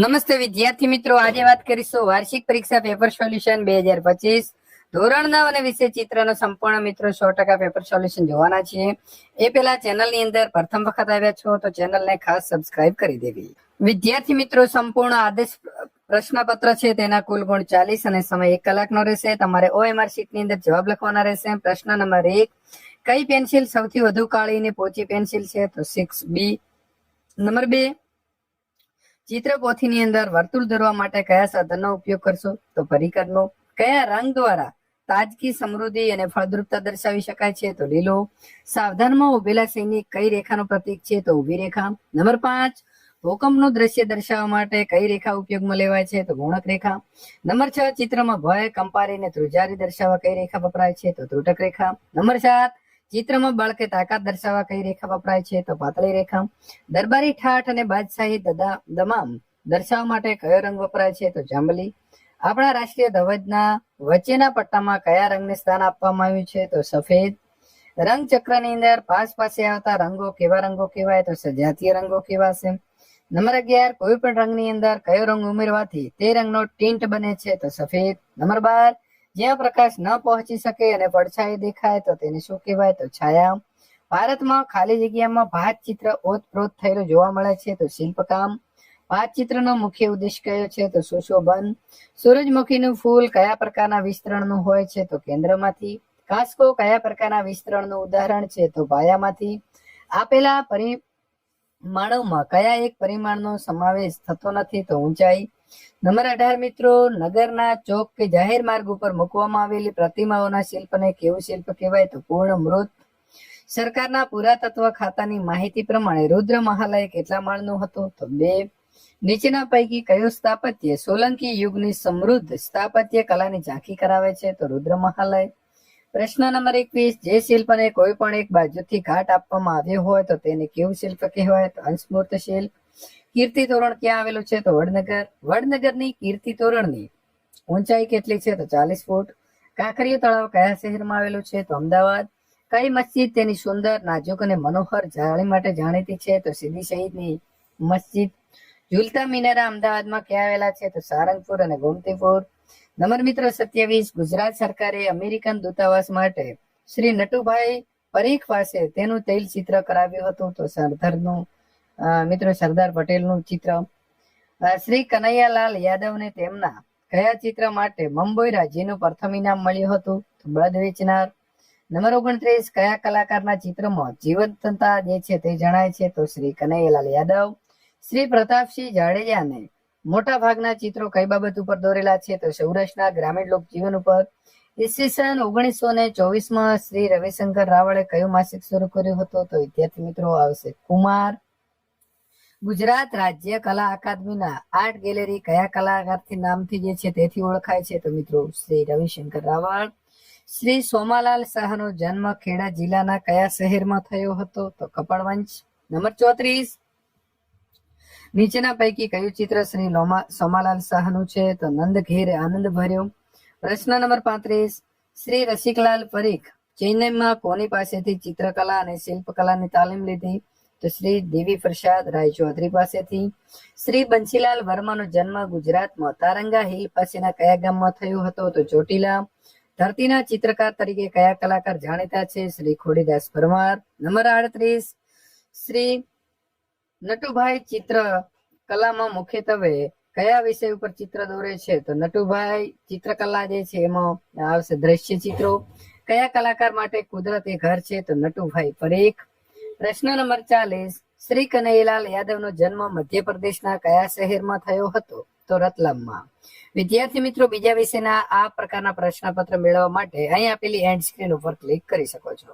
નમસ્તે વિદ્યાર્થી મિત્રો, આજે વાત કરીશું વાર્ષિક પરીક્ષા પેપર સોલ્યુશન 2025 ધોરણ 9 અને વિષય ચિત્રનો સંપૂર્ણ મિત્રો 100% પેપર સોલ્યુશન જોવાના છીએ. એ પહેલા ચેનલની અંદર પ્રથમ વખત આવ્યા છો તો ચેનલને ખાસ સબસ્ક્રાઇબ કરી દેવી. વિદ્યાર્થી મિત્રો, સંપૂર્ણ આદેશ પ્રશ્નપત્ર છે તેના કુલ ગુણ 40 અને સમય 1 કલાકનો રહેશે. તમારે OMR શીટની અંદર જવાબ લખવાના રહેશે. પ્રશ્ન નંબર 1, કઈ પેન્સિલ સૌથી વધુ કાળી અને પોચી પેન્સિલ છે? તો 6B. નંબર 2, ચિત્રપોથીની અંદર વર્તુળ દોરવા માટે કયા સાધનનો ઉપયોગ કરશો? તો પરિકરનો. કયા રંગ દ્વારા તાજગી, સમૃદ્ધિ અને ફળદ્રુપતા દર્શાવી શકાય છે? તો લીલો. સાવધાનમાં ઉભેલા સૈનિક કઈ રેખાનું પ્રતીક છે? તો ઊભી રેખા. નંબર 5, ભૂકંપનું દ્રશ્ય દર્શાવવા માટે કઈ રેખા ઉપયોગમાં લેવાય છે? તો ગુણક રેખા. નંબર 6, ચિત્રમાં ભય, કંપારી અને ધ્રુજારી દર્શાવવા કઈ રેખા વપરાય છે? તો ત્રુટક રેખા. નંબર 7, ચિત્રમાં બળ કે તાકાત દર્શાવવા કઈ રેખા વપરાય છે? તો પાતળી રેખા. દરબારી ઠાઠ અને બાદશાહી દમામ દર્શાવવા માટે કયો રંગ વપરાય છે? તો જાંબલી. આપણા રાષ્ટ્રીય ધ્વજના વચ્ચેના પટ્ટામાં કયા રંગને સ્થાન આપવામાં આવ્યું છે? તો સફેદ. રંગચક્રની અંદર પાસે આવતા રંગો કેવા રંગો કહેવાય? તો સજાતીય રંગો કહેવાશે. નંબર 11, કોઈ પણ રંગની અંદર કયો રંગ ઉમેરવાથી તે રંગનો ટિન્ટ બને છે? તો સફેદ. નંબર 12, જ્યાં પ્રકાશ ન પહોંચી શકે અને પડછાયો દેખાય તો તેને શું કહેવાય? તો છાયા. ભારતમાં ખાલી જગ્યામાં ભાત ચિત્ર ઓતપ્રોત થયેલું જોવા મળે છે? તો શિલ્પકામ. ભાત ચિત્રનો મુખ્ય ઉદ્દેશ કયો છે? તો સુશોભન. સૂરજમુખીનું ફૂલ કયા પ્રકારના વિસ્તરણનું હોય છે? તો કેન્દ્રમાંથી. કાંસકો કયા પ્રકારના વિસ્તરણનું ઉદાહરણ છે? તો પાયામાંથી. આપેલા પરિમાણોમાં કયા એક પરિમાણનો સમાવેશ થતો નથી? તો ઊંચાઈ. નંબર 18 મિત્રો, નગરના ચોક કે જાહેર માર્ગ ઉપર મૂકવામાં આવેલી પ્રતિમાઓના શિલ્પને કેવું શિલ્પ કહેવાય? તો પૂર્ણ મૃત. સરકારના પુરાતત્વ ખાતાની માહિતી પ્રમાણે રુદ્ર મહાલય કેટલા માળનું હતું? તો 2. નીચેના પૈકી કયું સ્થાપત્ય સોલંકી યુગની સમૃદ્ધ સ્થાપત્ય કલાની ઝાંખી કરાવે છે? તો રુદ્ર મહાલય. પ્રશ્ન નંબર 21, જે શિલ્પને કોઈ પણ એક બાજુથી ઘાટ આપવામાં આવ્યો હોય તો તેને કેવું શિલ્પ કહેવાય? તો અંશમૂર્ત શિલ્પ. કીર્તિ તોરણ ક્યાં આવેલું છે? તો વડનગર. વડનગરની કીર્તિ તોરણની ઊંચાઈ કેટલી છે? તો 40 ફૂટ. કાંકરિયું તળાવ કયા શહેરમાં આવેલું છે? તો અમદાવાદ. કઈ મસ્જિદ તેની સુંદર, નાજુક અને મનોહર જાળી માટે જાણીતી છે? તો સીદી સઈદની મસ્જિદ. ઝૂલતા મિનારા અમદાવાદમાં ક્યાં આવેલા છે? તો સારંગપુર અને ગોમતીપુર. નંબર મિત્રો 27, ગુજરાત સરકારે અમેરિકન દૂતાવાસ માટે શ્રી નટુભાઈ પરીખ પાસે તેનું તૈલચિત્ર કરાવ્યું હતું? તો સરદાર પટેલનું ચિત્ર. શ્રી કનૈયાલાલ યાદવને તેમના કયા ચિત્ર માટે મુંબઈ રાજ્યનું પ્રથમ ઇનામ મળ્યું હતું? તો બળદ વેચનાર. નંબર 29, કયા કલાકારના ચિત્રમાં જીવંતતા જે છે તે જણાય છે? તો શ્રી કનૈયાલાલ યાદવ. શ્રી પ્રતાપસિંહ જાડેજાને મોટા ભાગના ચિત્રો કઈ બાબત ઉપર દોરેલા છે? તો સૌરાષ્ટ્રના ગ્રામીણ લોકજીવન ઉપર. ઈસવીસન 1924માં શ્રી રવિશંકર રાવળે કયું માસિક શરૂ કર્યું હતું? તો વિદ્યાર્થી મિત્રો આવશે કુમાર. ગુજરાત રાજ્ય કલા અકાદમીના આર્ટ ગેલેરી કયા કલાકારથી નામથી જે છે તેથી ઓળખાય છે? તો મિત્રો શ્રી રવિશંકર રાવળ. શ્રી સોમાલાલ શાહનો જન્મ ખેડા જિલ્લાના કયા શહેરમાં થયો હતો? તો કપડવંજ. નંબર 34, નીચેના પૈકી કયું ચિત્ર શ્રી સોમાલાલ શાહનું છે? તો નંદ ઘેર આનંદ ભર્યો. પ્રશ્ન નંબર 35, શ્રી રસિકલાલ પરીખ ચેન્નઈમાં કોની પાસેથી ચિત્રકલા અને શિલ્પકલાની તાલીમ લીધી? તો શ્રી દેવી પ્રસાદ રાય ચૌધરી પાસેથી. શ્રી બંસીલાલ વર્માનો જન્મ ગુજરાતમાં તારંગા હિલ પાસેના કયા ગામમાં થયો હતો? તો ચોટીલા. ધરતીના ચિત્રકાર તરીકે કયા કલાકાર જાણીતા છે? શ્રી ખોડીદાસ પરમાર. નંબર 38, શ્રી નટુભાઈ ચિત્ર કલામાં મુખ્યત્વે કયા વિષય ઉપર ચિત્ર દોરે છે? તો નટુભાઈ ચિત્રકલા જે છે એમાં આવશે દ્રશ્ય ચિત્રો. કયા કલાકાર માટે કુદરત એ ઘર છે? તો નટુભાઈ પરીખ. પ્રશ્ન નંબર 40, શ્રી કનૈયાલાલ યાદવનો જન્મ મધ્યપ્રદેશના કયા શહેરમાં થયો હતો? તો રતલામમાં. વિદ્યાર્થી મિત્રો, બીજા વિષયના આ પ્રકારના પ્રશ્નપત્ર મેળવવા માટે અહીં આપેલી એન્ડ સ્ક્રીન ઉપર ક્લિક કરી શકો છો.